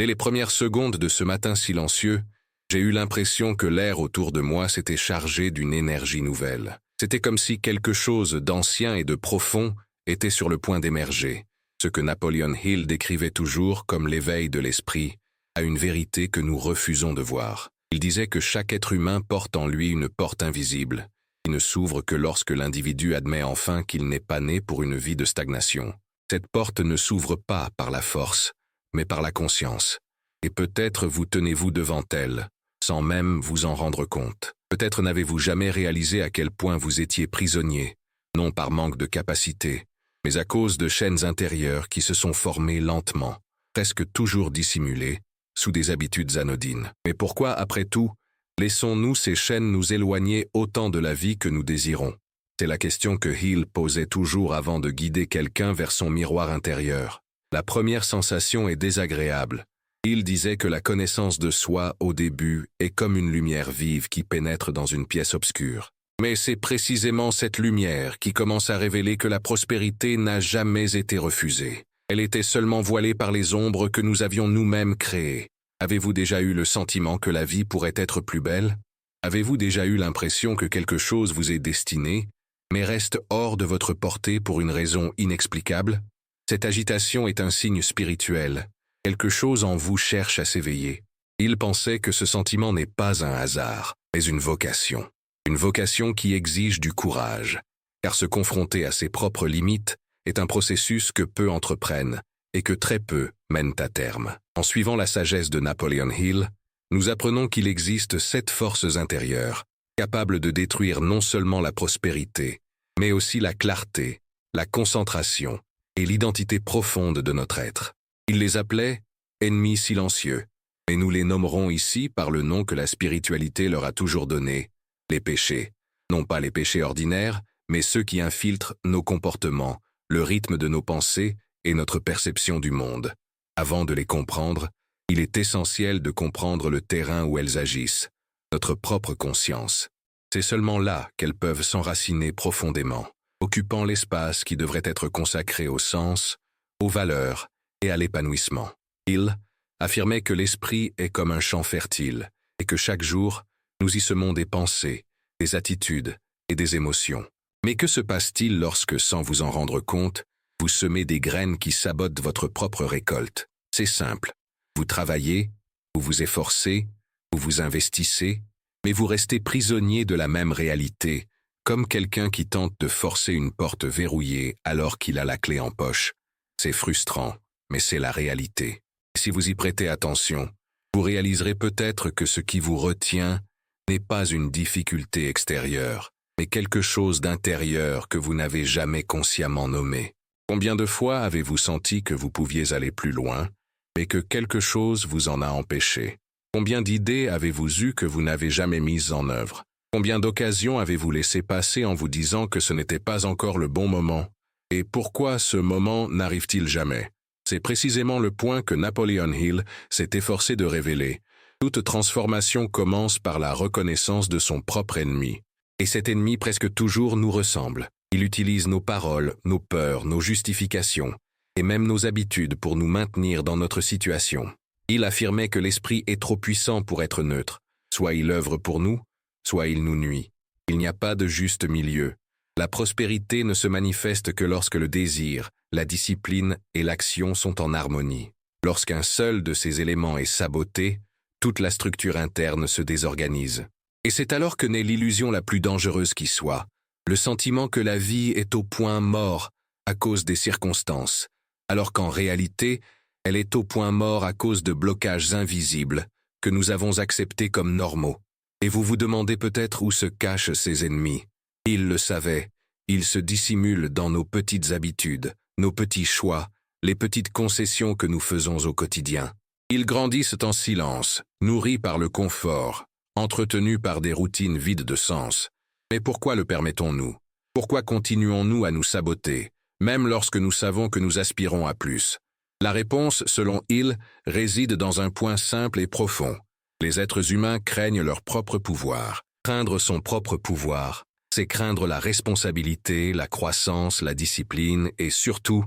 Dès les premières secondes de ce matin silencieux, j'ai eu l'impression que l'air autour de moi s'était chargé d'une énergie nouvelle. C'était comme si quelque chose d'ancien et de profond était sur le point d'émerger, ce que Napoleon Hill décrivait toujours comme l'éveil de l'esprit à une vérité que nous refusons de voir. Il disait que chaque être humain porte en lui une porte invisible, qui ne s'ouvre que lorsque l'individu admet enfin qu'il n'est pas né pour une vie de stagnation. Cette porte ne s'ouvre pas par la force, mais par la conscience. Et peut-être vous tenez-vous devant elle, sans même vous en rendre compte. Peut-être n'avez-vous jamais réalisé à quel point vous étiez prisonnier, non par manque de capacité, mais à cause de chaînes intérieures qui se sont formées lentement, presque toujours dissimulées, sous des habitudes anodines. Mais pourquoi, après tout, laissons-nous ces chaînes nous éloigner autant de la vie que nous désirons? C'est la question que Hill posait toujours avant de guider quelqu'un vers son miroir intérieur. La première sensation est désagréable. Hill disait que la connaissance de soi, au début, est comme une lumière vive qui pénètre dans une pièce obscure. Mais c'est précisément cette lumière qui commence à révéler que la prospérité n'a jamais été refusée. Elle était seulement voilée par les ombres que nous avions nous-mêmes créées. Avez-vous déjà eu le sentiment que la vie pourrait être plus belle? Avez-vous déjà eu l'impression que quelque chose vous est destiné, mais reste hors de votre portée pour une raison inexplicable? Cette agitation est un signe spirituel. Quelque chose en vous cherche à s'éveiller. Il pensait que ce sentiment n'est pas un hasard, mais une vocation. Une vocation qui exige du courage, car se confronter à ses propres limites est un processus que peu entreprennent et que très peu mènent à terme. En suivant la sagesse de Napoleon Hill, nous apprenons qu'il existe 7 forces intérieures, capables de détruire non seulement la prospérité, mais aussi la clarté, la concentration et l'identité profonde de notre être. Il les appelait « ennemis silencieux », mais nous les nommerons ici par le nom que la spiritualité leur a toujours donné, les péchés. Non pas les péchés ordinaires, mais ceux qui infiltrent nos comportements, le rythme de nos pensées et notre perception du monde. Avant de les comprendre, il est essentiel de comprendre le terrain où elles agissent, notre propre conscience. C'est seulement là qu'elles peuvent s'enraciner profondément, occupant l'espace qui devrait être consacré au sens, aux valeurs et à l'épanouissement. Hill affirmait que l'esprit est comme un champ fertile et que chaque jour, nous y semons des pensées, des attitudes et des émotions. Mais que se passe-t-il lorsque, sans vous en rendre compte, vous semez des graines qui sabotent votre propre récolte? C'est simple. Vous travaillez, vous vous efforcez, vous vous investissez, mais vous restez prisonnier de la même réalité, comme quelqu'un qui tente de forcer une porte verrouillée alors qu'il a la clé en poche. C'est frustrant, mais c'est la réalité. Si vous y prêtez attention, vous réaliserez peut-être que ce qui vous retient n'est pas une difficulté extérieure, mais quelque chose d'intérieur que vous n'avez jamais consciemment nommé. Combien de fois avez-vous senti que vous pouviez aller plus loin, mais que quelque chose vous en a empêché? Combien d'idées avez-vous eues que vous n'avez jamais mises en œuvre? Combien d'occasions avez-vous laissé passer en vous disant que ce n'était pas encore le bon moment? Et pourquoi ce moment n'arrive-t-il jamais? C'est précisément le point que Napoleon Hill s'est efforcé de révéler. Toute transformation commence par la reconnaissance de son propre ennemi. Et cet ennemi presque toujours nous ressemble. Il utilise nos paroles, nos peurs, nos justifications, et même nos habitudes pour nous maintenir dans notre situation. Il affirmait que l'esprit est trop puissant pour être neutre. Soit il œuvre pour nous, soit il nous nuit. Il n'y a pas de juste milieu. La prospérité ne se manifeste que lorsque le désir, la discipline et l'action sont en harmonie. Lorsqu'un seul de ces éléments est saboté, toute la structure interne se désorganise. Et c'est alors que naît l'illusion la plus dangereuse qui soit, le sentiment que la vie est au point mort à cause des circonstances, alors qu'en réalité, elle est au point mort à cause de blocages invisibles que nous avons acceptés comme normaux. Et vous vous demandez peut-être où se cachent ces ennemis. Ils le savaient, ils se dissimulent dans nos petites habitudes, nos petits choix, les petites concessions que nous faisons au quotidien. Ils grandissent en silence, nourris par le confort, entretenus par des routines vides de sens. Mais pourquoi le permettons-nous? Pourquoi continuons-nous à nous saboter, même lorsque nous savons que nous aspirons à plus? La réponse, selon Hill, réside dans un point simple et profond. Les êtres humains craignent leur propre pouvoir. Craindre son propre pouvoir, c'est craindre la responsabilité, la croissance, la discipline et surtout,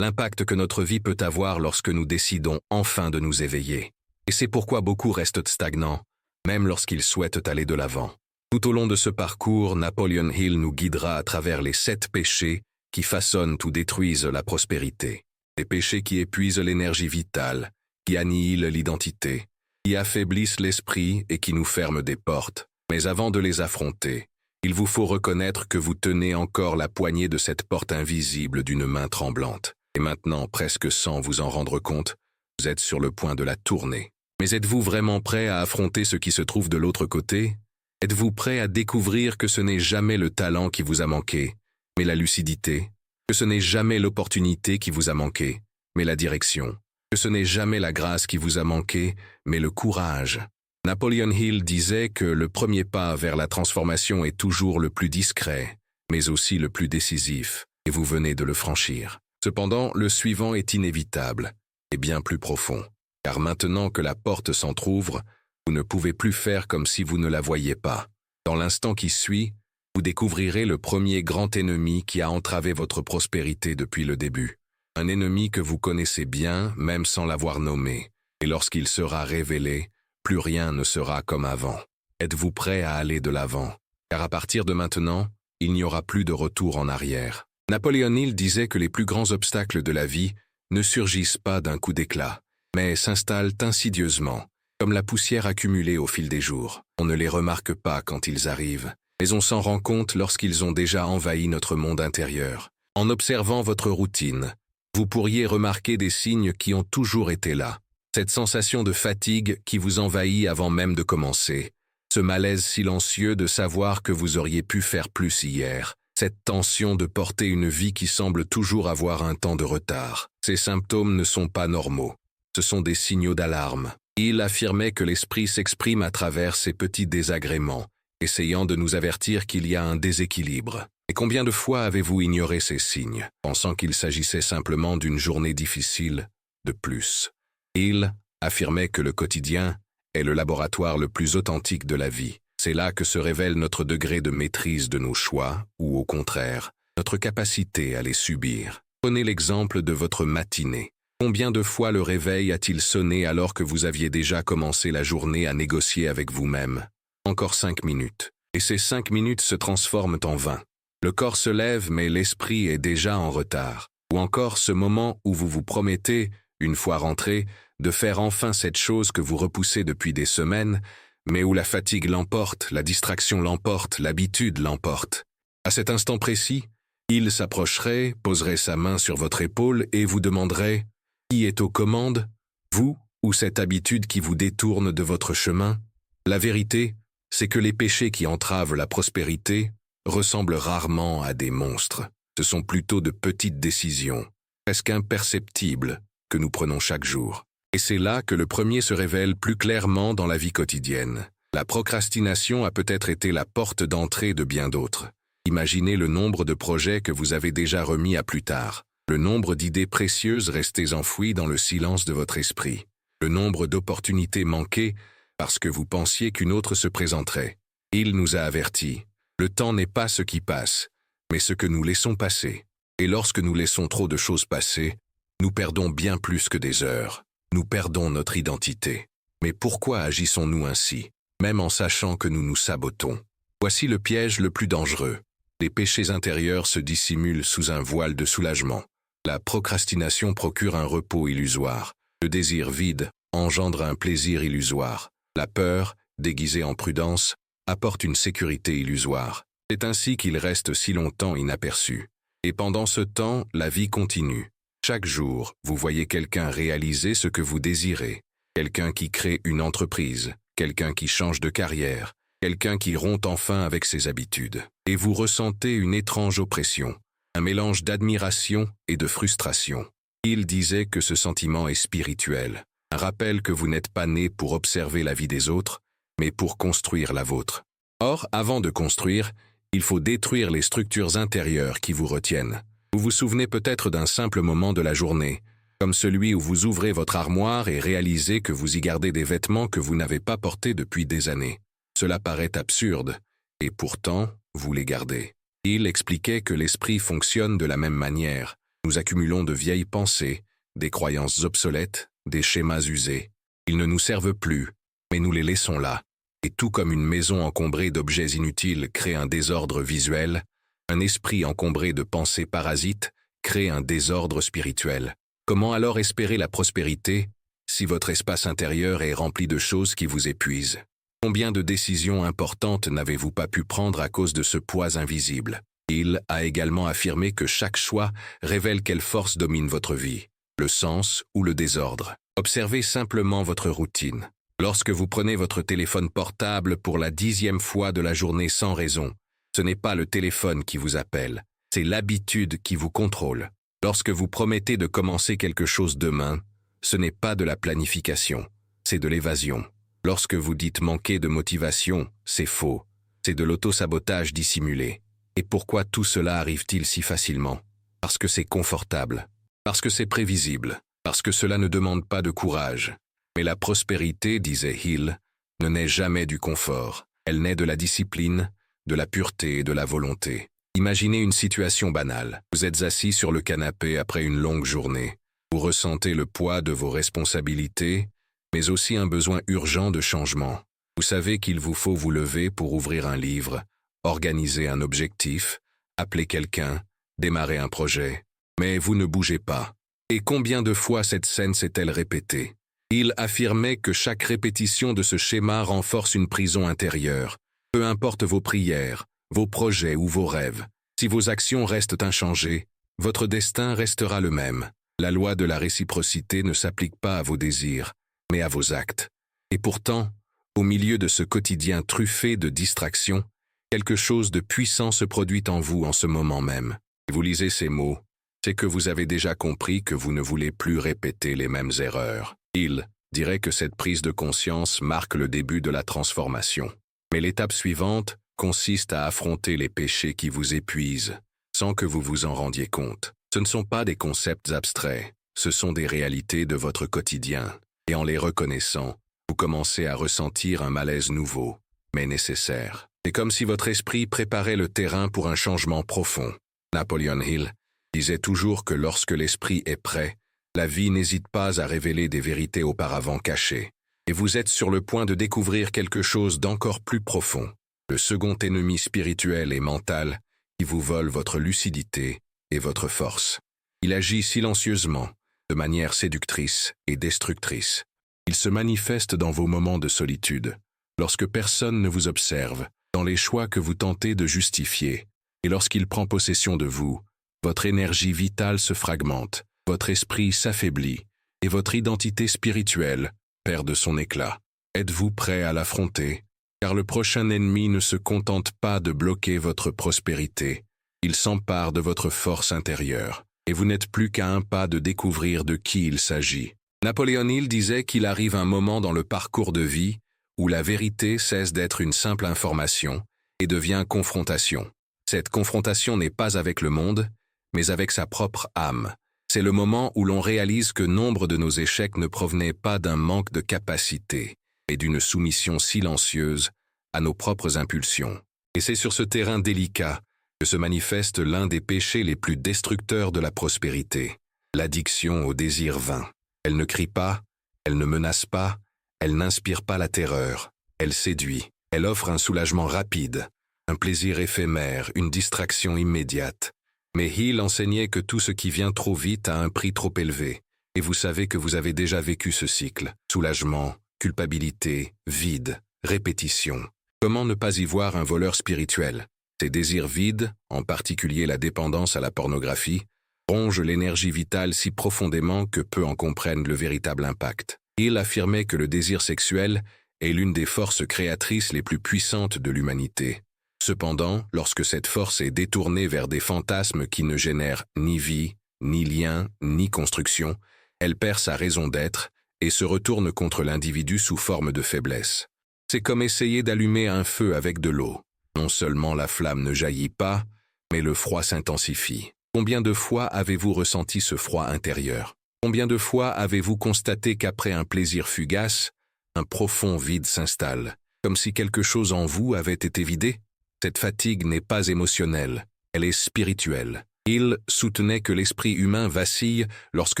l'impact que notre vie peut avoir lorsque nous décidons enfin de nous éveiller. Et c'est pourquoi beaucoup restent stagnants, même lorsqu'ils souhaitent aller de l'avant. Tout au long de ce parcours, Napoleon Hill nous guidera à travers les 7 péchés qui façonnent ou détruisent la prospérité. Des péchés qui épuisent l'énergie vitale, qui annihilent l'identité, qui affaiblissent l'esprit et qui nous ferment des portes. Mais avant de les affronter, il vous faut reconnaître que vous tenez encore la poignée de cette porte invisible d'une main tremblante. Et maintenant, presque sans vous en rendre compte, vous êtes sur le point de la tourner. Mais êtes-vous vraiment prêt à affronter ce qui se trouve de l'autre côté? Êtes-vous prêt à découvrir que ce n'est jamais le talent qui vous a manqué, mais la lucidité? Que ce n'est jamais l'opportunité qui vous a manqué, mais la direction? Que ce n'est jamais la grâce qui vous a manqué, mais le courage? Napoleon Hill disait que le premier pas vers la transformation est toujours le plus discret, mais aussi le plus décisif, et vous venez de le franchir. Cependant, le suivant est inévitable, et bien plus profond, car maintenant que la porte s'entr'ouvre, vous ne pouvez plus faire comme si vous ne la voyiez pas. Dans l'instant qui suit, vous découvrirez le premier grand ennemi qui a entravé votre prospérité depuis le début. Un ennemi que vous connaissez bien, même sans l'avoir nommé, et lorsqu'il sera révélé, plus rien ne sera comme avant. Êtes-vous prêt à aller de l'avant? Car à partir de maintenant, il n'y aura plus de retour en arrière. Napoleon Hill disait que les plus grands obstacles de la vie ne surgissent pas d'un coup d'éclat, mais s'installent insidieusement, comme la poussière accumulée au fil des jours. On ne les remarque pas quand ils arrivent, mais on s'en rend compte lorsqu'ils ont déjà envahi notre monde intérieur. En observant votre routine, vous pourriez remarquer des signes qui ont toujours été là. Cette sensation de fatigue qui vous envahit avant même de commencer, ce malaise silencieux de savoir que vous auriez pu faire plus hier, cette tension de porter une vie qui semble toujours avoir un temps de retard. Ces symptômes ne sont pas normaux, ce sont des signaux d'alarme. Il affirmait que l'esprit s'exprime à travers ces petits désagréments, essayant de nous avertir qu'il y a un déséquilibre. Et combien de fois avez-vous ignoré ces signes, pensant qu'il s'agissait simplement d'une journée difficile de plus? Il affirmait que le quotidien est le laboratoire le plus authentique de la vie. C'est là que se révèle notre degré de maîtrise de nos choix, ou au contraire, notre capacité à les subir. Prenez l'exemple de votre matinée. Combien de fois le réveil a-t-il sonné alors que vous aviez déjà commencé la journée à négocier avec vous-même? Encore 5 minutes. Et ces 5 minutes se transforment en 20. Le corps se lève mais l'esprit est déjà en retard. Ou encore ce moment où vous vous promettez, une fois rentré, de faire enfin cette chose que vous repoussez depuis des semaines, mais où la fatigue l'emporte, la distraction l'emporte, l'habitude l'emporte. À cet instant précis, il s'approcherait, poserait sa main sur votre épaule et vous demanderait « Qui est aux commandes? Vous ou cette habitude qui vous détourne de votre chemin ?» La vérité, c'est que les péchés qui entravent la prospérité ressemblent rarement à des monstres. Ce sont plutôt de petites décisions, presque imperceptibles, que nous prenons chaque jour. Et c'est là que le premier se révèle plus clairement dans la vie quotidienne. La procrastination a peut-être été la porte d'entrée de bien d'autres. Imaginez le nombre de projets que vous avez déjà remis à plus tard, le nombre d'idées précieuses restées enfouies dans le silence de votre esprit, le nombre d'opportunités manquées parce que vous pensiez qu'une autre se présenterait. Il nous a avertis. Le temps n'est pas ce qui passe, mais ce que nous laissons passer. Et lorsque nous laissons trop de choses passer, nous perdons bien plus que des heures. Nous perdons notre identité. Mais pourquoi agissons-nous ainsi, même en sachant que nous nous sabotons? Voici le piège le plus dangereux. Les péchés intérieurs se dissimulent sous un voile de soulagement. La procrastination procure un repos illusoire. Le désir vide engendre un plaisir illusoire. La peur, déguisée en prudence, apporte une sécurité illusoire. C'est ainsi qu'il reste si longtemps inaperçu. Et pendant ce temps, la vie continue. Chaque jour, vous voyez quelqu'un réaliser ce que vous désirez. Quelqu'un qui crée une entreprise, quelqu'un qui change de carrière, quelqu'un qui rompt enfin avec ses habitudes. Et vous ressentez une étrange oppression, un mélange d'admiration et de frustration. Il disait que ce sentiment est spirituel, un rappel que vous n'êtes pas né pour observer la vie des autres, mais pour construire la vôtre. Or, avant de construire, il faut détruire les structures intérieures qui vous retiennent. Vous vous souvenez peut-être d'un simple moment de la journée, comme celui où vous ouvrez votre armoire et réalisez que vous y gardez des vêtements que vous n'avez pas portés depuis des années. Cela paraît absurde, et pourtant, vous les gardez. Il expliquait que l'esprit fonctionne de la même manière. Nous accumulons de vieilles pensées, des croyances obsolètes, des schémas usés. Ils ne nous servent plus, mais nous les laissons là. Et tout comme une maison encombrée d'objets inutiles crée un désordre visuel, un esprit encombré de pensées parasites crée un désordre spirituel. Comment alors espérer la prospérité si votre espace intérieur est rempli de choses qui vous épuisent? Combien de décisions importantes n'avez-vous pas pu prendre à cause de ce poids invisible? Il a également affirmé que chaque choix révèle quelle force domine votre vie, le sens ou le désordre. Observez simplement votre routine. Lorsque vous prenez votre téléphone portable pour la 10e fois de la journée sans raison, ce n'est pas le téléphone qui vous appelle, c'est l'habitude qui vous contrôle. Lorsque vous promettez de commencer quelque chose demain, ce n'est pas de la planification, c'est de l'évasion. Lorsque vous dites manquer de motivation, c'est faux, c'est de l'auto-sabotage dissimulé. Et pourquoi tout cela arrive-t-il si facilement? Parce que c'est confortable, parce que c'est prévisible, parce que cela ne demande pas de courage. Mais la prospérité, disait Hill, ne naît jamais du confort. Elle naît de la discipline, de la pureté et de la volonté. Imaginez une situation banale. Vous êtes assis sur le canapé après une longue journée. Vous ressentez le poids de vos responsabilités, mais aussi un besoin urgent de changement. Vous savez qu'il vous faut vous lever pour ouvrir un livre, organiser un objectif, appeler quelqu'un, démarrer un projet. Mais vous ne bougez pas. Et combien de fois cette scène s'est-elle répétée? Il affirmait que chaque répétition de ce schéma renforce une prison intérieure. Peu importe vos prières, vos projets ou vos rêves, si vos actions restent inchangées, votre destin restera le même. La loi de la réciprocité ne s'applique pas à vos désirs, mais à vos actes. Et pourtant, au milieu de ce quotidien truffé de distractions, quelque chose de puissant se produit en vous en ce moment même. Vous lisez ces mots, c'est que vous avez déjà compris que vous ne voulez plus répéter les mêmes erreurs. Il dirait que cette prise de conscience marque le début de la transformation. Mais l'étape suivante consiste à affronter les péchés qui vous épuisent, sans que vous vous en rendiez compte. Ce ne sont pas des concepts abstraits, ce sont des réalités de votre quotidien. Et en les reconnaissant, vous commencez à ressentir un malaise nouveau, mais nécessaire. C'est comme si votre esprit préparait le terrain pour un changement profond. Napoleon Hill disait toujours que lorsque l'esprit est prêt, la vie n'hésite pas à révéler des vérités auparavant cachées. Et vous êtes sur le point de découvrir quelque chose d'encore plus profond. Le second ennemi spirituel et mental qui vous vole votre lucidité et votre force. Il agit silencieusement, de manière séductrice et destructrice. Il se manifeste dans vos moments de solitude, lorsque personne ne vous observe, dans les choix que vous tentez de justifier, et lorsqu'il prend possession de vous, votre énergie vitale se fragmente, votre esprit s'affaiblit, et votre identité spirituelle perd de son éclat. Êtes-vous prêt à l'affronter? Car le prochain ennemi ne se contente pas de bloquer votre prospérité, il s'empare de votre force intérieure, et vous n'êtes plus qu'à un pas de découvrir de qui il s'agit. Napoléon Hill disait qu'il arrive un moment dans le parcours de vie où la vérité cesse d'être une simple information et devient confrontation. Cette confrontation n'est pas avec le monde, mais avec sa propre âme. C'est le moment où l'on réalise que nombre de nos échecs ne provenaient pas d'un manque de capacité, mais d'une soumission silencieuse à nos propres impulsions. Et c'est sur ce terrain délicat que se manifeste l'un des péchés les plus destructeurs de la prospérité, l'addiction au désir vain. Elle ne crie pas, elle ne menace pas, elle n'inspire pas la terreur, elle séduit, elle offre un soulagement rapide, un plaisir éphémère, une distraction immédiate. Mais Hill enseignait que tout ce qui vient trop vite a un prix trop élevé, et vous savez que vous avez déjà vécu ce cycle. Soulagement, culpabilité, vide, répétition. Comment ne pas y voir un voleur spirituel? Ces désirs vides, en particulier la dépendance à la pornographie, rongent l'énergie vitale si profondément que peu en comprennent le véritable impact. Il affirmait que le désir sexuel est l'une des forces créatrices les plus puissantes de l'humanité. Cependant, lorsque cette force est détournée vers des fantasmes qui ne génèrent ni vie, ni lien, ni construction, elle perd sa raison d'être et se retourne contre l'individu sous forme de faiblesse. C'est comme essayer d'allumer un feu avec de l'eau. Non seulement la flamme ne jaillit pas, mais le froid s'intensifie. Combien de fois avez-vous ressenti ce froid intérieur? Combien de fois avez-vous constaté qu'après un plaisir fugace, un profond vide s'installe, comme si quelque chose en vous avait été vidé? Cette fatigue n'est pas émotionnelle, elle est spirituelle. Il soutenait que l'esprit humain vacille lorsque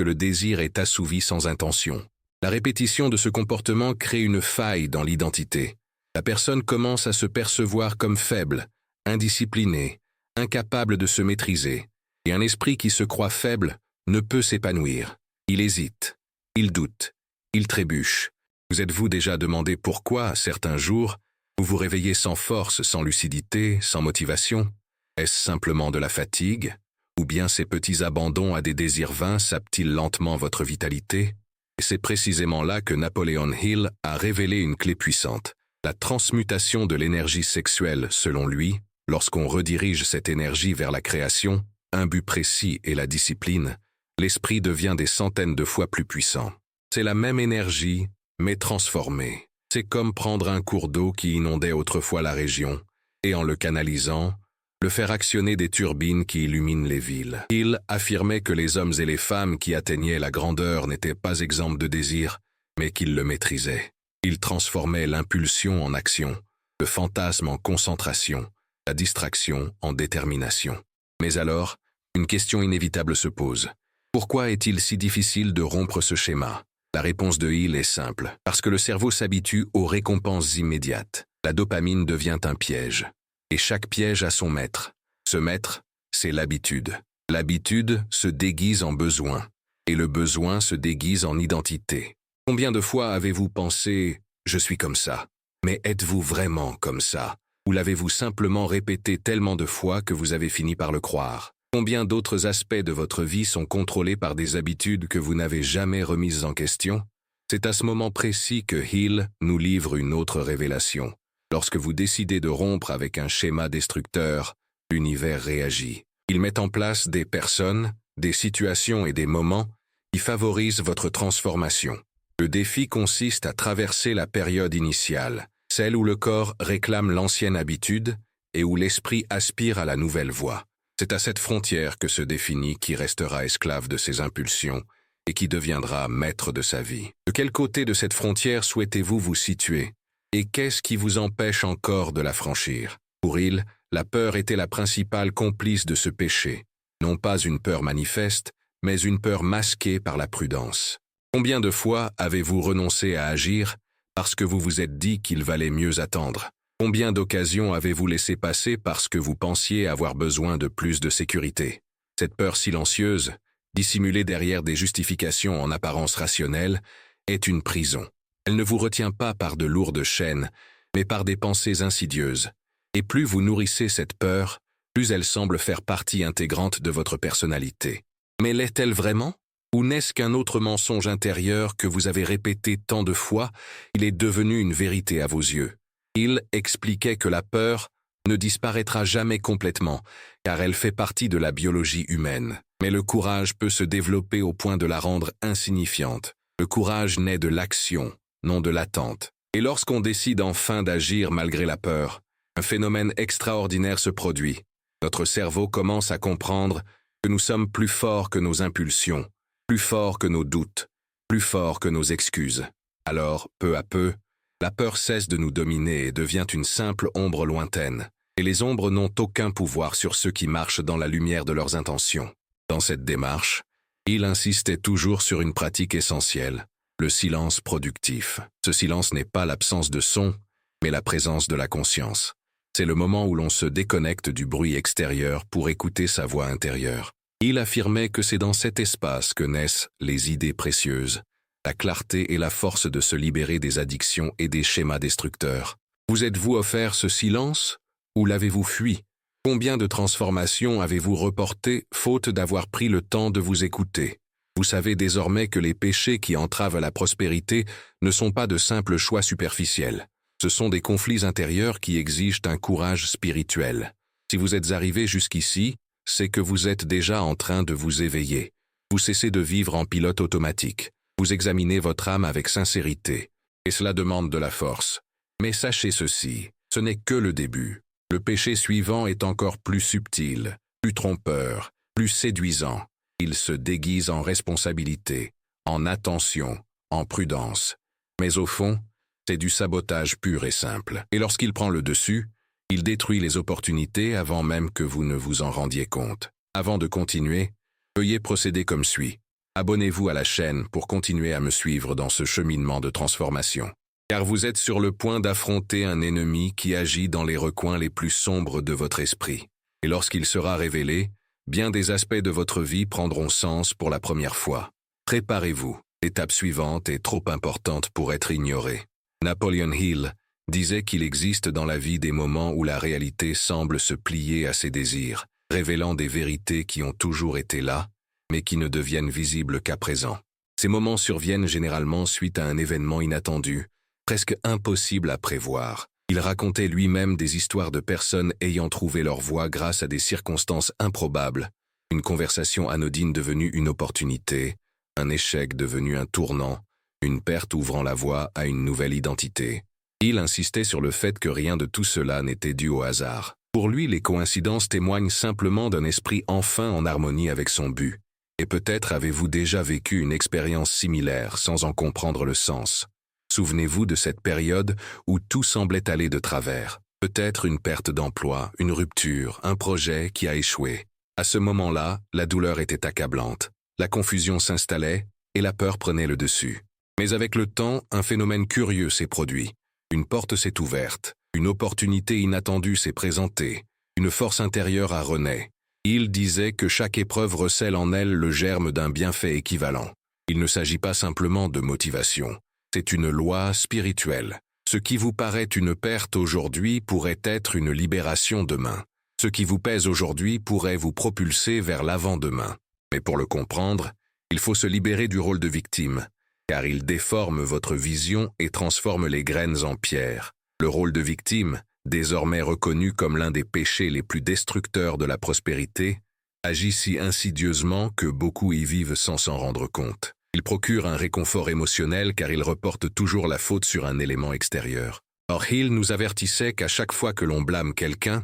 le désir est assouvi sans intention. La répétition de ce comportement crée une faille dans l'identité. La personne commence à se percevoir comme faible, indisciplinée, incapable de se maîtriser, et un esprit qui se croit faible ne peut s'épanouir. Il hésite, il doute, il trébuche. Vous êtes-vous déjà demandé pourquoi, certains jours, vous vous réveillez sans force, sans lucidité, sans motivation? Est-ce simplement de la fatigue? Ou bien ces petits abandons à des désirs vains sapent-ils lentement votre vitalité? Et c'est précisément là que Napoleon Hill a révélé une clé puissante. La transmutation de l'énergie sexuelle, selon lui, lorsqu'on redirige cette énergie vers la création, un but précis et la discipline, l'esprit devient des centaines de fois plus puissant. C'est la même énergie, mais transformée. C'est comme prendre un cours d'eau qui inondait autrefois la région, et en le canalisant, le faire actionner des turbines qui illuminent les villes. Il affirmait que les hommes et les femmes qui atteignaient la grandeur n'étaient pas exempts de désir, mais qu'ils le maîtrisaient. Il transformait l'impulsion en action, le fantasme en concentration, la distraction en détermination. Mais alors, une question inévitable se pose. Pourquoi est-il si difficile de rompre ce schéma? La réponse de Hill est simple. Parce que le cerveau s'habitue aux récompenses immédiates. La dopamine devient un piège. Et chaque piège a son maître. Ce maître, c'est l'habitude. L'habitude se déguise en besoin. Et le besoin se déguise en identité. Combien de fois avez-vous pensé « je suis comme ça » ? Mais êtes-vous vraiment comme ça? Ou l'avez-vous simplement répété tellement de fois que vous avez fini par le croire? Combien d'autres aspects de votre vie sont contrôlés par des habitudes que vous n'avez jamais remises en question? C'est à ce moment précis que Hill nous livre une autre révélation. Lorsque vous décidez de rompre avec un schéma destructeur, l'univers réagit. Il met en place des personnes, des situations et des moments qui favorisent votre transformation. Le défi consiste à traverser la période initiale, celle où le corps réclame l'ancienne habitude et où l'esprit aspire à la nouvelle voie. C'est à cette frontière que se définit qui restera esclave de ses impulsions et qui deviendra maître de sa vie. De quel côté de cette frontière souhaitez-vous vous situer? Et qu'est-ce qui vous empêche encore de la franchir? Pour Hill, la peur était la principale complice de ce péché. Non pas une peur manifeste, mais une peur masquée par la prudence. Combien de fois avez-vous renoncé à agir parce que vous vous êtes dit qu'il valait mieux attendre? Combien d'occasions avez-vous laissé passer parce que vous pensiez avoir besoin de plus de sécurité? Cette peur silencieuse, dissimulée derrière des justifications en apparence rationnelles, est une prison. Elle ne vous retient pas par de lourdes chaînes, mais par des pensées insidieuses. Et plus vous nourrissez cette peur, plus elle semble faire partie intégrante de votre personnalité. Mais l'est-elle vraiment? Ou n'est-ce qu'un autre mensonge intérieur que vous avez répété tant de fois, il est devenu une vérité à vos yeux? Il expliquait que la peur ne disparaîtra jamais complètement, car elle fait partie de la biologie humaine. Mais le courage peut se développer au point de la rendre insignifiante. Le courage naît de l'action, non de l'attente. Et lorsqu'on décide enfin d'agir malgré la peur, un phénomène extraordinaire se produit. Notre cerveau commence à comprendre que nous sommes plus forts que nos impulsions, plus forts que nos doutes, plus forts que nos excuses. Alors, peu à peu, la peur cesse de nous dominer et devient une simple ombre lointaine. Et les ombres n'ont aucun pouvoir sur ceux qui marchent dans la lumière de leurs intentions. Dans cette démarche, il insistait toujours sur une pratique essentielle, le silence productif. Ce silence n'est pas l'absence de son, mais la présence de la conscience. C'est le moment où l'on se déconnecte du bruit extérieur pour écouter sa voix intérieure. Il affirmait que c'est dans cet espace que naissent les idées précieuses, la clarté et la force de se libérer des addictions et des schémas destructeurs. Vous êtes-vous offert ce silence ou l'avez-vous fui? Combien de transformations avez-vous reportées faute d'avoir pris le temps de vous écouter? Vous savez désormais que les péchés qui entravent la prospérité ne sont pas de simples choix superficiels. Ce sont des conflits intérieurs qui exigent un courage spirituel. Si vous êtes arrivé jusqu'ici, c'est que vous êtes déjà en train de vous éveiller. Vous cessez de vivre en pilote automatique. Vous examinez votre âme avec sincérité. Et cela demande de la force. Mais sachez ceci, ce n'est que le début. Le péché suivant est encore plus subtil, plus trompeur, plus séduisant. Il se déguise en responsabilité, en attention, en prudence. Mais au fond, c'est du sabotage pur et simple. Et lorsqu'il prend le dessus, il détruit les opportunités avant même que vous ne vous en rendiez compte. Avant de continuer, veuillez procéder comme suit. Abonnez-vous à la chaîne pour continuer à me suivre dans ce cheminement de transformation. Car vous êtes sur le point d'affronter un ennemi qui agit dans les recoins les plus sombres de votre esprit. Et lorsqu'il sera révélé, bien des aspects de votre vie prendront sens pour la première fois. Préparez-vous, l'étape suivante est trop importante pour être ignorée. Napoleon Hill disait qu'il existe dans la vie des moments où la réalité semble se plier à ses désirs, révélant des vérités qui ont toujours été là, mais qui ne deviennent visibles qu'à présent. Ces moments surviennent généralement suite à un événement inattendu, presque impossible à prévoir. Il racontait lui-même des histoires de personnes ayant trouvé leur voie grâce à des circonstances improbables, une conversation anodine devenue une opportunité, un échec devenu un tournant, une perte ouvrant la voie à une nouvelle identité. Il insistait sur le fait que rien de tout cela n'était dû au hasard. Pour lui, les coïncidences témoignent simplement d'un esprit enfin en harmonie avec son but. Et peut-être avez-vous déjà vécu une expérience similaire sans en comprendre le sens. Souvenez-vous de cette période où tout semblait aller de travers. Peut-être une perte d'emploi, une rupture, un projet qui a échoué. À ce moment-là, la douleur était accablante. La confusion s'installait et la peur prenait le dessus. Mais avec le temps, un phénomène curieux s'est produit. Une porte s'est ouverte, une opportunité inattendue s'est présentée, une force intérieure a renaît. Il disait que chaque épreuve recèle en elle le germe d'un bienfait équivalent. Il ne s'agit pas simplement de motivation. C'est une loi spirituelle. Ce qui vous paraît une perte aujourd'hui pourrait être une libération demain. Ce qui vous pèse aujourd'hui pourrait vous propulser vers l'avant-demain. Mais pour le comprendre, il faut se libérer du rôle de victime, car il déforme votre vision et transforme les graines en pierre. Le rôle de victime, désormais reconnu comme l'un des péchés les plus destructeurs de la prospérité, agit si insidieusement que beaucoup y vivent sans s'en rendre compte. Il procure un réconfort émotionnel car il reporte toujours la faute sur un élément extérieur. Or Hill nous avertissait qu'à chaque fois que l'on blâme quelqu'un,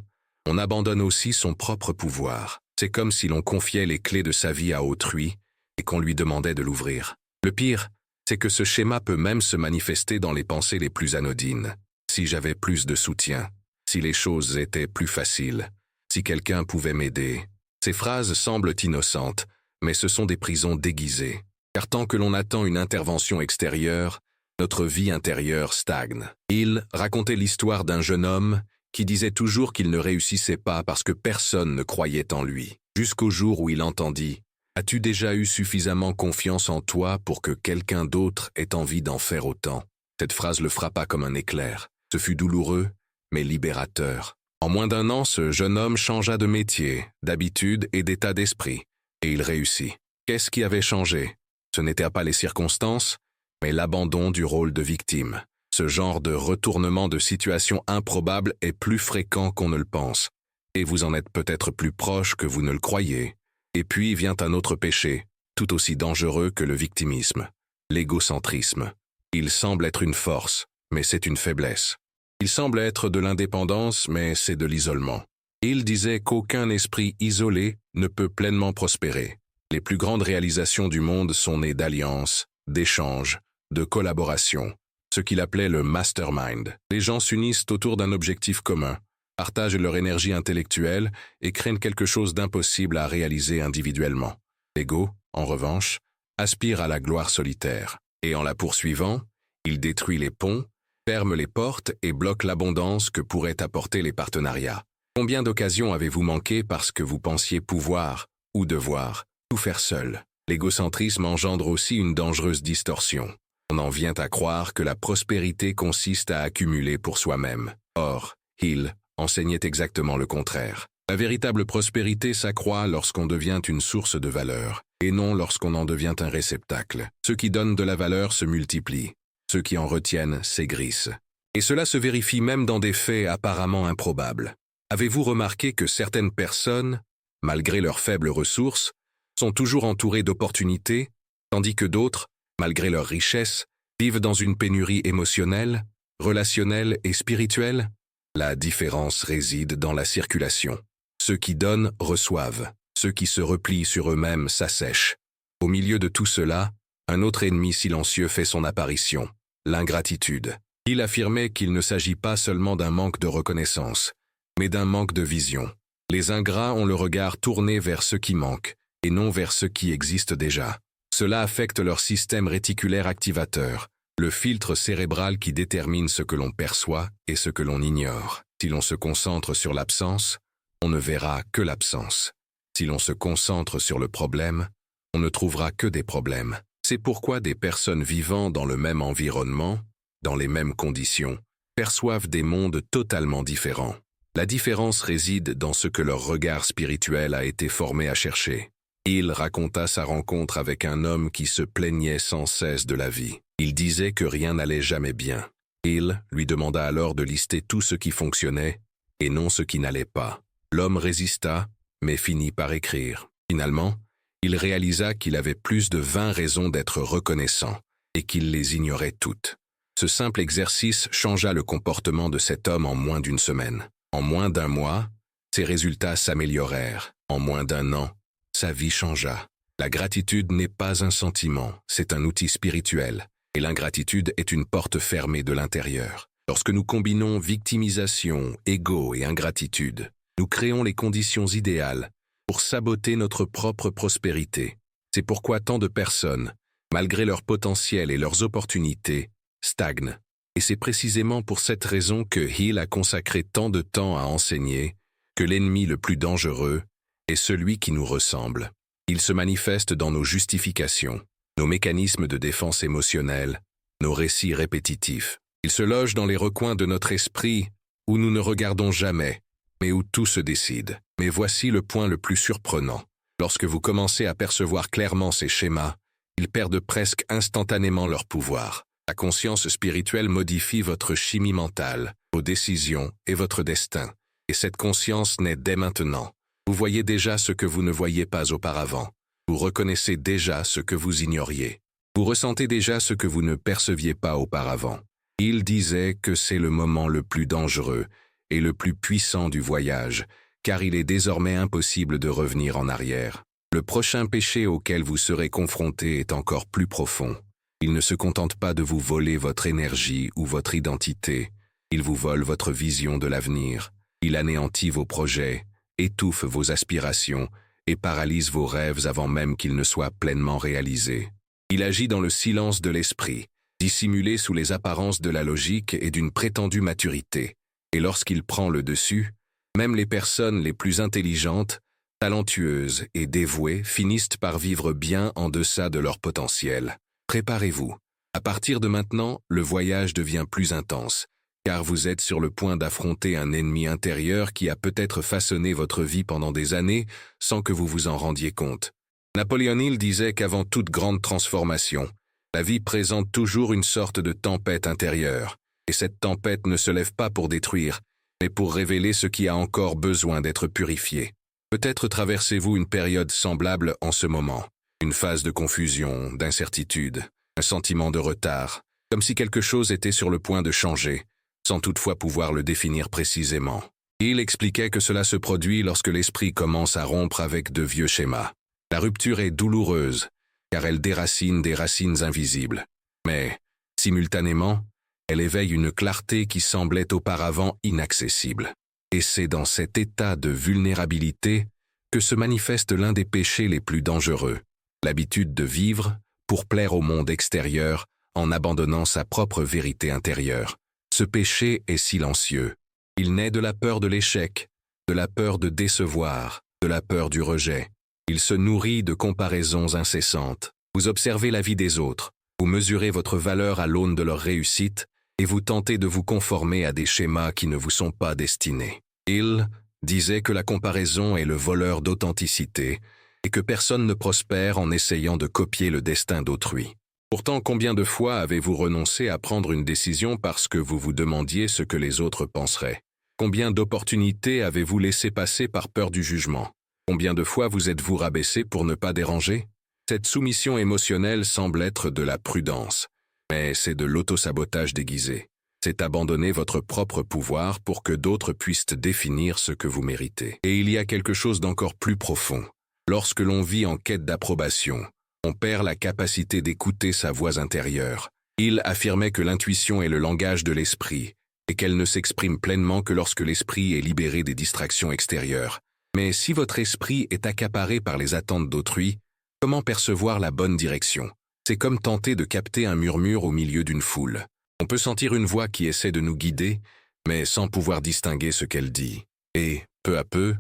on abandonne aussi son propre pouvoir. C'est comme si l'on confiait les clés de sa vie à autrui et qu'on lui demandait de l'ouvrir. Le pire, c'est que ce schéma peut même se manifester dans les pensées les plus anodines. Si j'avais plus de soutien, si les choses étaient plus faciles, si quelqu'un pouvait m'aider. Ces phrases semblent innocentes, mais ce sont des prisons déguisées. Car tant que l'on attend une intervention extérieure, notre vie intérieure stagne. Il racontait l'histoire d'un jeune homme qui disait toujours qu'il ne réussissait pas parce que personne ne croyait en lui. Jusqu'au jour où il entendit « As-tu déjà eu suffisamment confiance en toi pour que quelqu'un d'autre ait envie d'en faire autant ?» Cette phrase le frappa comme un éclair. Ce fut douloureux, mais libérateur. En moins d'un an, ce jeune homme changea de métier, d'habitude et d'état d'esprit, et il réussit. Qu'est-ce qui avait changé ? Ce n'étaient pas les circonstances, mais l'abandon du rôle de victime. Ce genre de retournement de situation improbable est plus fréquent qu'on ne le pense, et vous en êtes peut-être plus proche que vous ne le croyez. Et puis vient un autre péché, tout aussi dangereux que le victimisme, l'égocentrisme. Il semble être une force, mais c'est une faiblesse. Il semble être de l'indépendance, mais c'est de l'isolement. Il disait qu'aucun esprit isolé ne peut pleinement prospérer. Les plus grandes réalisations du monde sont nées d'alliances, d'échanges, de collaborations, ce qu'il appelait le mastermind. Les gens s'unissent autour d'un objectif commun, partagent leur énergie intellectuelle et créent quelque chose d'impossible à réaliser individuellement. L'ego, en revanche, aspire à la gloire solitaire, et en la poursuivant, il détruit les ponts, ferme les portes et bloque l'abondance que pourraient apporter les partenariats. Combien d'occasions avez-vous manqué parce que vous pensiez pouvoir ou devoir tout faire seul? L'égocentrisme engendre aussi une dangereuse distorsion. On en vient à croire que la prospérité consiste à accumuler pour soi-même. Or, Hill enseignait exactement le contraire. La véritable prospérité s'accroît lorsqu'on devient une source de valeur, et non lorsqu'on en devient un réceptacle. Ceux qui donnent de la valeur se multiplient. Ceux qui en retiennent s'aigrissent. Et cela se vérifie même dans des faits apparemment improbables. Avez-vous remarqué que certaines personnes, malgré leurs faibles ressources, sont toujours entourées d'opportunités, tandis que d'autres, malgré leur richesse, vivent dans une pénurie émotionnelle, relationnelle et spirituelle? La différence réside dans la circulation. Ceux qui donnent reçoivent, ceux qui se replient sur eux-mêmes s'assèchent. Au milieu de tout cela, un autre ennemi silencieux fait son apparition. L'ingratitude. Il affirmait qu'il ne s'agit pas seulement d'un manque de reconnaissance, mais d'un manque de vision. Les ingrats ont le regard tourné vers ce qui manque, et non vers ce qui existe déjà. Cela affecte leur système réticulaire activateur, le filtre cérébral qui détermine ce que l'on perçoit et ce que l'on ignore. Si l'on se concentre sur l'absence, on ne verra que l'absence. Si l'on se concentre sur le problème, on ne trouvera que des problèmes. C'est pourquoi des personnes vivant dans le même environnement, dans les mêmes conditions, perçoivent des mondes totalement différents. La différence réside dans ce que leur regard spirituel a été formé à chercher. Il raconta sa rencontre avec un homme qui se plaignait sans cesse de la vie. Il disait que rien n'allait jamais bien. Il lui demanda alors de lister tout ce qui fonctionnait et non ce qui n'allait pas. L'homme résista, mais finit par écrire. Finalement, il réalisa qu'il avait plus de 20 raisons d'être reconnaissant et qu'il les ignorait toutes. Ce simple exercice changea le comportement de cet homme en moins d'une semaine. En moins d'un mois, ses résultats s'améliorèrent. En moins d'un an, sa vie changea. La gratitude n'est pas un sentiment, c'est un outil spirituel. Et l'ingratitude est une porte fermée de l'intérieur. Lorsque nous combinons victimisation, ego et ingratitude, nous créons les conditions idéales pour saboter notre propre prospérité. C'est pourquoi tant de personnes, malgré leur potentiel et leurs opportunités, stagnent. Et c'est précisément pour cette raison que Hill a consacré tant de temps à enseigner que l'ennemi le plus dangereux est celui qui nous ressemble. Il se manifeste dans nos justifications, nos mécanismes de défense émotionnelle, nos récits répétitifs. Il se loge dans les recoins de notre esprit où nous ne regardons jamais, mais où tout se décide. Mais voici le point le plus surprenant. Lorsque vous commencez à percevoir clairement ces schémas, ils perdent presque instantanément leur pouvoir. La conscience spirituelle modifie votre chimie mentale, vos décisions et votre destin. Et cette conscience naît dès maintenant. Vous voyez déjà ce que vous ne voyiez pas auparavant. Vous reconnaissez déjà ce que vous ignoriez. Vous ressentez déjà ce que vous ne perceviez pas auparavant. Il disait que c'est le moment le plus dangereux et le plus puissant du voyage, car il est désormais impossible de revenir en arrière. Le prochain péché auquel vous serez confronté est encore plus profond. Il ne se contente pas de vous voler votre énergie ou votre identité. Il vous vole votre vision de l'avenir. Il anéantit vos projets, étouffe vos aspirations et paralyse vos rêves avant même qu'ils ne soient pleinement réalisés. Il agit dans le silence de l'esprit, dissimulé sous les apparences de la logique et d'une prétendue maturité. Et lorsqu'il prend le dessus, même les personnes les plus intelligentes, talentueuses et dévouées finissent par vivre bien en deçà de leur potentiel. Préparez-vous. À partir de maintenant, le voyage devient plus intense, car vous êtes sur le point d'affronter un ennemi intérieur qui a peut-être façonné votre vie pendant des années sans que vous vous en rendiez compte. Napoléon Hill disait qu'avant toute grande transformation, la vie présente toujours une sorte de tempête intérieure, et cette tempête ne se lève pas pour détruire, mais pour révéler ce qui a encore besoin d'être purifié. Peut-être traversez-vous une période semblable en ce moment. Une phase de confusion, d'incertitude, un sentiment de retard, comme si quelque chose était sur le point de changer, sans toutefois pouvoir le définir précisément. Il expliquait que cela se produit lorsque l'esprit commence à rompre avec de vieux schémas. La rupture est douloureuse, car elle déracine des racines invisibles. Mais, simultanément, elle éveille une clarté qui semblait auparavant inaccessible. Et c'est dans cet état de vulnérabilité que se manifeste l'un des péchés les plus dangereux. L'habitude de vivre pour plaire au monde extérieur en abandonnant sa propre vérité intérieure. Ce péché est silencieux. Il naît de la peur de l'échec, de la peur de décevoir, de la peur du rejet. Il se nourrit de comparaisons incessantes. Vous observez la vie des autres, vous mesurez votre valeur à l'aune de leur réussite et vous tentez de vous conformer à des schémas qui ne vous sont pas destinés. Il disait que la comparaison est le voleur d'authenticité et que personne ne prospère en essayant de copier le destin d'autrui. Pourtant, combien de fois avez-vous renoncé à prendre une décision parce que vous vous demandiez ce que les autres penseraient? Combien d'opportunités avez-vous laissé passer par peur du jugement? Combien de fois vous êtes-vous rabaissé pour ne pas déranger? Cette soumission émotionnelle semble être de la prudence, mais c'est de l'autosabotage déguisé. C'est abandonner votre propre pouvoir pour que d'autres puissent définir ce que vous méritez. Et il y a quelque chose d'encore plus profond. Lorsque l'on vit en quête d'approbation, on perd la capacité d'écouter sa voix intérieure. Il affirmait que l'intuition est le langage de l'esprit, et qu'elle ne s'exprime pleinement que lorsque l'esprit est libéré des distractions extérieures. Mais si votre esprit est accaparé par les attentes d'autrui, comment percevoir la bonne direction? C'est comme tenter de capter un murmure au milieu d'une foule. On peut sentir une voix qui essaie de nous guider, mais sans pouvoir distinguer ce qu'elle dit. Et, peu à peu,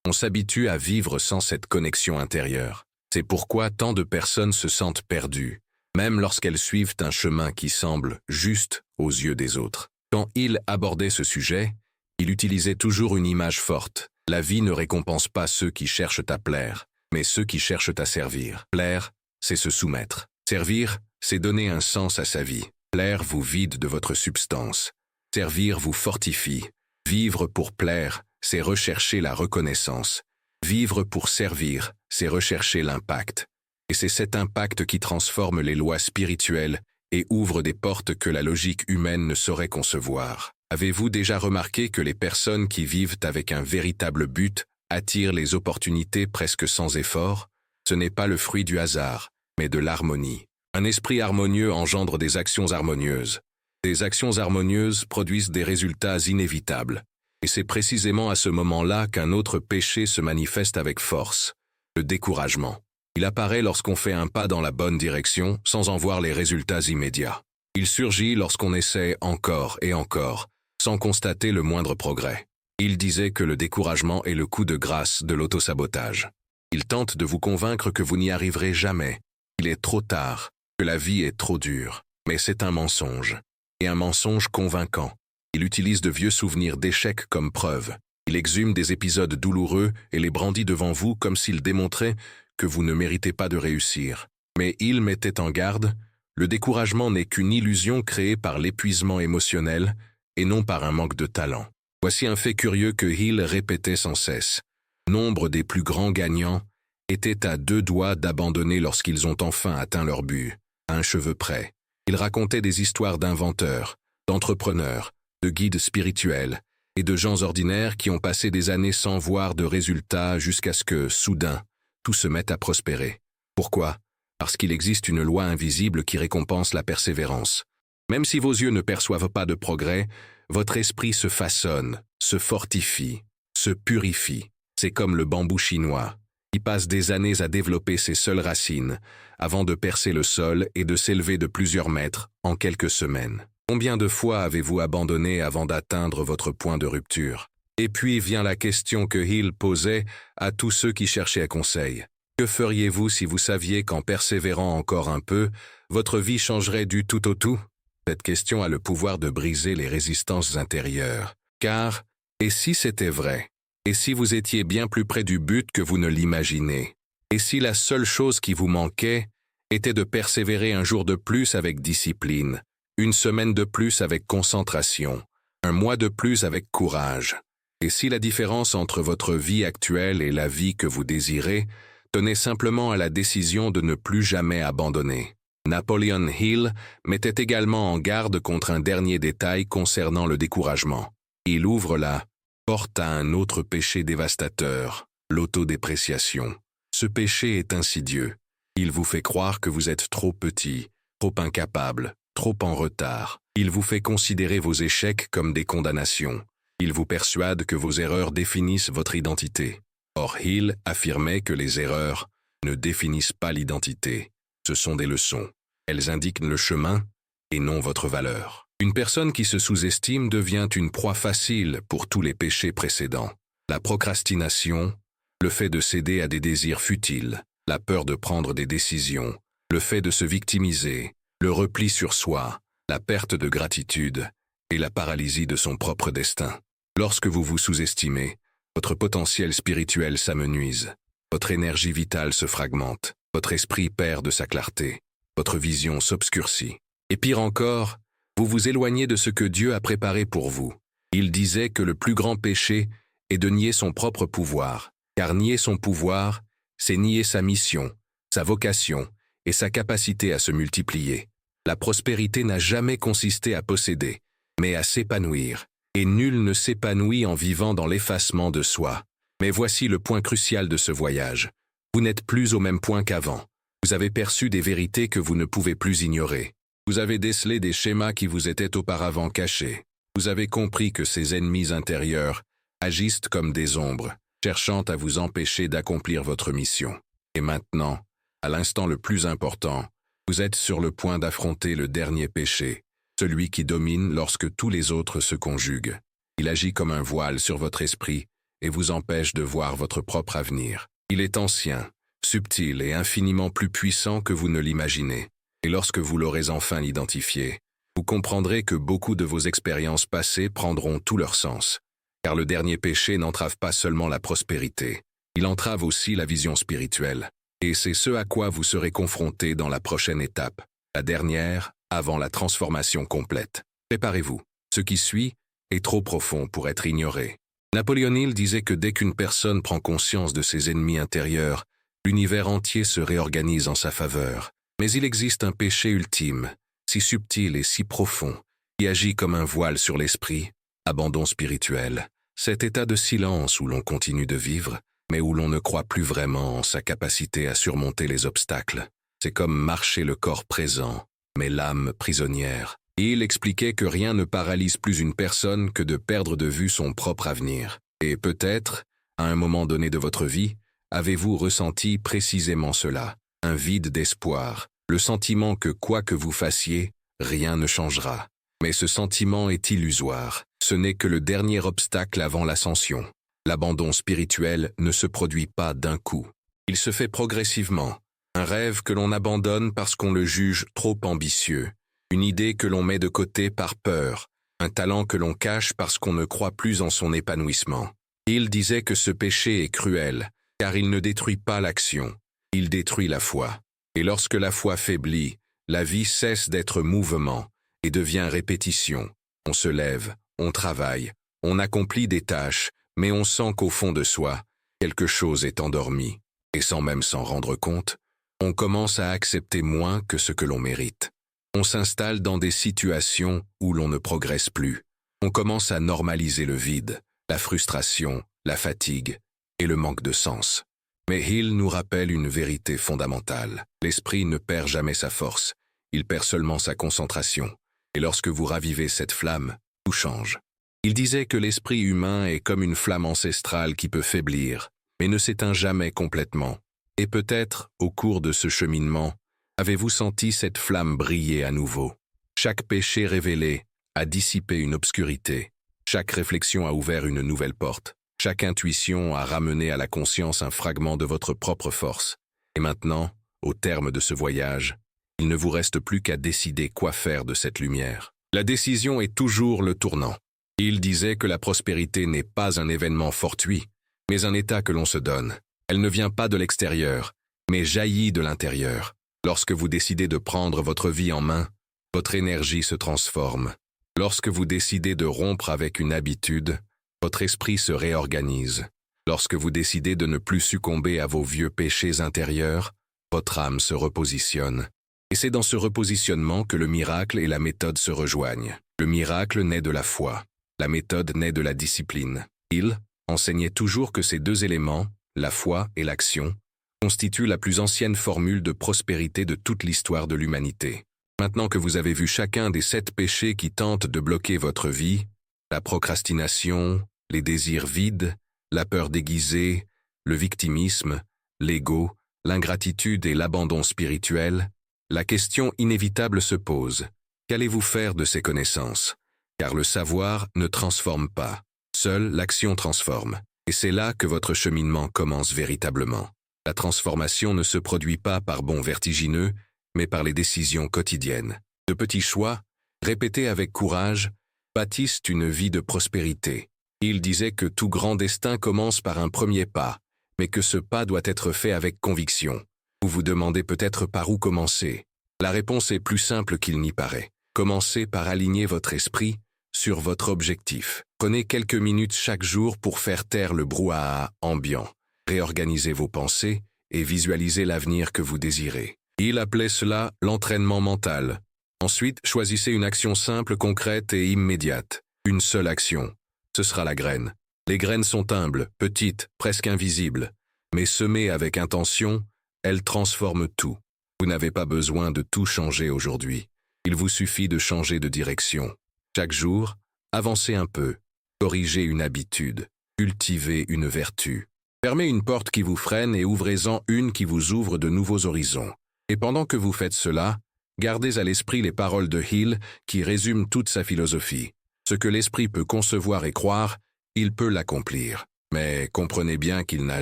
on s'habitue à vivre sans cette connexion intérieure. C'est pourquoi tant de personnes se sentent perdues, même lorsqu'elles suivent un chemin qui semble juste aux yeux des autres. Quand il abordait ce sujet, il utilisait toujours une image forte. La vie ne récompense pas ceux qui cherchent à plaire, mais ceux qui cherchent à servir. Plaire, c'est se soumettre. Servir, c'est donner un sens à sa vie. Plaire vous vide de votre substance. Servir vous fortifie. Vivre pour plaire, c'est rechercher la reconnaissance. Vivre pour servir, c'est rechercher l'impact. Et c'est cet impact qui transforme les lois spirituelles et ouvre des portes que la logique humaine ne saurait concevoir. Avez-vous déjà remarqué que les personnes qui vivent avec un véritable but attirent les opportunités presque sans effort? Ce n'est pas le fruit du hasard, mais de l'harmonie. Un esprit harmonieux engendre des actions harmonieuses. Des actions harmonieuses produisent des résultats inévitables. Et c'est précisément à ce moment-là qu'un autre péché se manifeste avec force, le découragement. Il apparaît lorsqu'on fait un pas dans la bonne direction sans en voir les résultats immédiats. Il surgit lorsqu'on essaie encore et encore, sans constater le moindre progrès. Il disait que le découragement est le coup de grâce de l'autosabotage. Il tente de vous convaincre que vous n'y arriverez jamais. Il est trop tard, que la vie est trop dure. Mais c'est un mensonge. Et un mensonge convaincant. Il utilise de vieux souvenirs d'échecs comme preuve. Il exhume des épisodes douloureux et les brandit devant vous comme s'il démontrait que vous ne méritez pas de réussir. Mais il mettait en garde, le découragement n'est qu'une illusion créée par l'épuisement émotionnel et non par un manque de talent. Voici un fait curieux que Hill répétait sans cesse. Nombre des plus grands gagnants étaient à 2 doigts d'abandonner lorsqu'ils ont enfin atteint leur but, à un cheveu près. Il racontait des histoires d'inventeurs, d'entrepreneurs, de guides spirituels et de gens ordinaires qui ont passé des années sans voir de résultats jusqu'à ce que, soudain, tout se mette à prospérer. Pourquoi? Parce qu'il existe une loi invisible qui récompense la persévérance. Même si vos yeux ne perçoivent pas de progrès, votre esprit se façonne, se fortifie, se purifie. C'est comme le bambou chinois. Il passe des années à développer ses seules racines, avant de percer le sol et de s'élever de plusieurs mètres en quelques semaines. Combien de fois avez-vous abandonné avant d'atteindre votre point de rupture? Et puis vient la question que Hill posait à tous ceux qui cherchaient un conseil. Que feriez-vous si vous saviez qu'en persévérant encore un peu, votre vie changerait du tout au tout? Cette question a le pouvoir de briser les résistances intérieures. Car, et si c'était vrai? Et si vous étiez bien plus près du but que vous ne l'imaginez? Et si la seule chose qui vous manquait était de persévérer un jour de plus avec discipline, une semaine de plus avec concentration, un mois de plus avec courage? Et si la différence entre votre vie actuelle et la vie que vous désirez tenait simplement à la décision de ne plus jamais abandonner? Napoleon Hill mettait également en garde contre un dernier détail concernant le découragement. Il ouvre la porte à un autre péché dévastateur, l'autodépréciation. Ce péché est insidieux. Il vous fait croire que vous êtes trop petit, trop incapable, trop en retard. Il vous fait considérer vos échecs comme des condamnations. Il vous persuade que vos erreurs définissent votre identité. Or, Hill affirmait que les erreurs ne définissent pas l'identité. Ce sont des leçons. Elles indiquent le chemin et non votre valeur. Une personne qui se sous-estime devient une proie facile pour tous les péchés précédents. La procrastination, le fait de céder à des désirs futiles, la peur de prendre des décisions, le fait de se victimiser, le repli sur soi, la perte de gratitude et la paralysie de son propre destin. Lorsque vous vous sous-estimez, votre potentiel spirituel s'amenuise, votre énergie vitale se fragmente, votre esprit perd de sa clarté, votre vision s'obscurcit. Et pire encore, vous vous éloignez de ce que Dieu a préparé pour vous. Il disait que le plus grand péché est de nier son propre pouvoir, car nier son pouvoir, c'est nier sa mission, sa vocation et sa capacité à se multiplier. La prospérité n'a jamais consisté à posséder, mais à s'épanouir. Et nul ne s'épanouit en vivant dans l'effacement de soi. Mais voici le point crucial de ce voyage. Vous n'êtes plus au même point qu'avant. Vous avez perçu des vérités que vous ne pouvez plus ignorer. Vous avez décelé des schémas qui vous étaient auparavant cachés. Vous avez compris que ces ennemis intérieurs agissent comme des ombres, cherchant à vous empêcher d'accomplir votre mission. Et maintenant, à l'instant le plus important, vous êtes sur le point d'affronter le dernier péché, celui qui domine lorsque tous les autres se conjuguent. Il agit comme un voile sur votre esprit et vous empêche de voir votre propre avenir. Il est ancien, subtil et infiniment plus puissant que vous ne l'imaginez. Et lorsque vous l'aurez enfin identifié, vous comprendrez que beaucoup de vos expériences passées prendront tout leur sens. Car le dernier péché n'entrave pas seulement la prospérité, il entrave aussi la vision spirituelle. Et c'est ce à quoi vous serez confrontés dans la prochaine étape, la dernière, avant la transformation complète. Préparez-vous. Ce qui suit est trop profond pour être ignoré. Napoléon Hill disait que dès qu'une personne prend conscience de ses ennemis intérieurs, l'univers entier se réorganise en sa faveur. Mais il existe un péché ultime, si subtil et si profond, qui agit comme un voile sur l'esprit, abandon spirituel, cet état de silence où l'on continue de vivre, mais où l'on ne croit plus vraiment en sa capacité à surmonter les obstacles. C'est comme marcher le corps présent, mais l'âme prisonnière. Il expliquait que rien ne paralyse plus une personne que de perdre de vue son propre avenir. Et peut-être, à un moment donné de votre vie, avez-vous ressenti précisément cela, un vide d'espoir, le sentiment que quoi que vous fassiez, rien ne changera. Mais ce sentiment est illusoire, ce n'est que le dernier obstacle avant l'ascension. L'abandon spirituel ne se produit pas d'un coup. Il se fait progressivement. Un rêve que l'on abandonne parce qu'on le juge trop ambitieux. Une idée que l'on met de côté par peur. Un talent que l'on cache parce qu'on ne croit plus en son épanouissement. Il disait que ce péché est cruel, car il ne détruit pas l'action. Il détruit la foi. Et lorsque la foi faiblit, la vie cesse d'être mouvement et devient répétition. On se lève, on travaille, on accomplit des tâches, mais on sent qu'au fond de soi, quelque chose est endormi. Et sans même s'en rendre compte, on commence à accepter moins que ce que l'on mérite. On s'installe dans des situations où l'on ne progresse plus. On commence à normaliser le vide, la frustration, la fatigue et le manque de sens. Mais Hill nous rappelle une vérité fondamentale. L'esprit ne perd jamais sa force, il perd seulement sa concentration. Et lorsque vous ravivez cette flamme, tout change. Il disait que l'esprit humain est comme une flamme ancestrale qui peut faiblir, mais ne s'éteint jamais complètement. Et peut-être, au cours de ce cheminement, avez-vous senti cette flamme briller à nouveau? Chaque péché révélé a dissipé une obscurité. Chaque réflexion a ouvert une nouvelle porte. Chaque intuition a ramené à la conscience un fragment de votre propre force. Et maintenant, au terme de ce voyage, il ne vous reste plus qu'à décider quoi faire de cette lumière. La décision est toujours le tournant. Il disait que la prospérité n'est pas un événement fortuit, mais un état que l'on se donne. Elle ne vient pas de l'extérieur, mais jaillit de l'intérieur. Lorsque vous décidez de prendre votre vie en main, votre énergie se transforme. Lorsque vous décidez de rompre avec une habitude, votre esprit se réorganise. Lorsque vous décidez de ne plus succomber à vos vieux péchés intérieurs, votre âme se repositionne. Et c'est dans ce repositionnement que le miracle et la méthode se rejoignent. Le miracle naît de la foi. La méthode naît de la discipline. Il enseignait toujours que ces deux éléments, la foi et l'action, constituent la plus ancienne formule de prospérité de toute l'histoire de l'humanité. Maintenant que vous avez vu chacun des 7 péchés qui tentent de bloquer votre vie, la procrastination, les désirs vides, la peur déguisée, le victimisme, l'ego, l'ingratitude et l'abandon spirituel, la question inévitable se pose. Qu'allez-vous faire de ces connaissances? Car le savoir ne transforme pas. Seule l'action transforme. Et c'est là que votre cheminement commence véritablement. La transformation ne se produit pas par bonds vertigineux, mais par les décisions quotidiennes. De petits choix, répétés avec courage, bâtissent une vie de prospérité. Il disait que tout grand destin commence par un premier pas, mais que ce pas doit être fait avec conviction. Vous vous demandez peut-être par où commencer. La réponse est plus simple qu'il n'y paraît. Commencez par aligner votre esprit sur votre objectif. Prenez quelques minutes chaque jour pour faire taire le brouhaha ambiant. Réorganisez vos pensées et visualisez l'avenir que vous désirez. Il appelait cela l'entraînement mental. Ensuite, choisissez une action simple, concrète et immédiate. Une seule action. Ce sera la graine. Les graines sont humbles, petites, presque invisibles. Mais semées avec intention, elles transforment tout. Vous n'avez pas besoin de tout changer aujourd'hui. Il vous suffit de changer de direction. Chaque jour, avancez un peu. Corrigez une habitude. Cultivez une vertu. Fermez une porte qui vous freine et ouvrez-en une qui vous ouvre de nouveaux horizons. Et pendant que vous faites cela, gardez à l'esprit les paroles de Hill qui résument toute sa philosophie. Ce que l'esprit peut concevoir et croire, il peut l'accomplir. Mais comprenez bien qu'il n'a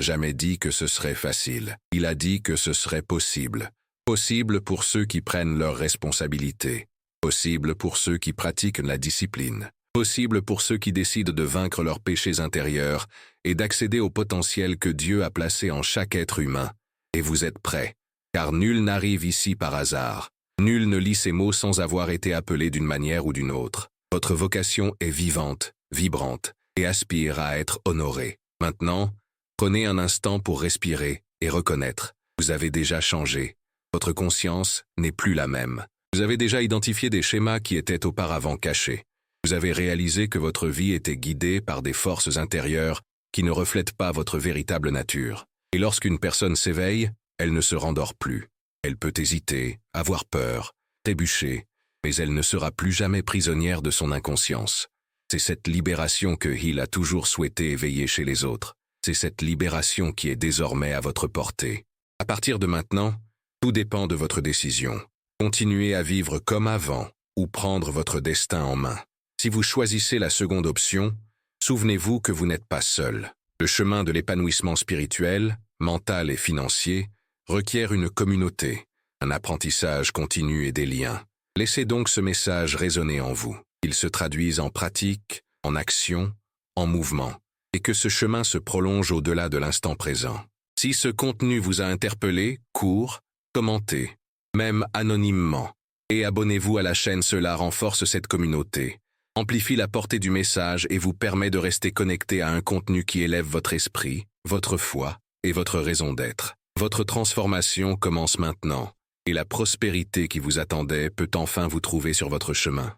jamais dit que ce serait facile. Il a dit que ce serait possible. Possible pour ceux qui prennent leurs responsabilités. Possible pour ceux qui pratiquent la discipline. Possible pour ceux qui décident de vaincre leurs péchés intérieurs et d'accéder au potentiel que Dieu a placé en chaque être humain. Et vous êtes prêts, car nul n'arrive ici par hasard. Nul ne lit ces mots sans avoir été appelé d'une manière ou d'une autre. Votre vocation est vivante, vibrante, et aspire à être honorée. Maintenant, prenez un instant pour respirer et reconnaître. Vous avez déjà changé. Votre conscience n'est plus la même. Vous avez déjà identifié des schémas qui étaient auparavant cachés. Vous avez réalisé que votre vie était guidée par des forces intérieures qui ne reflètent pas votre véritable nature. Et lorsqu'une personne s'éveille, elle ne se rendort plus. Elle peut hésiter, avoir peur, trébucher, mais elle ne sera plus jamais prisonnière de son inconscience. C'est cette libération que Hill a toujours souhaité éveiller chez les autres. C'est cette libération qui est désormais à votre portée. À partir de maintenant, tout dépend de votre décision. Continuez à vivre comme avant ou prendre votre destin en main. Si vous choisissez la seconde option, souvenez-vous que vous n'êtes pas seul. Le chemin de l'épanouissement spirituel, mental et financier requiert une communauté, un apprentissage continu et des liens. Laissez donc ce message résonner en vous. Qu'il se traduise en pratique, en action, en mouvement, et que ce chemin se prolonge au-delà de l'instant présent. Si ce contenu vous a interpellé, cours, commentez, même anonymement, et abonnez-vous à la chaîne, cela renforce cette communauté, amplifie la portée du message et vous permet de rester connecté à un contenu qui élève votre esprit, votre foi et votre raison d'être. Votre transformation commence maintenant, et la prospérité qui vous attendait peut enfin vous trouver sur votre chemin.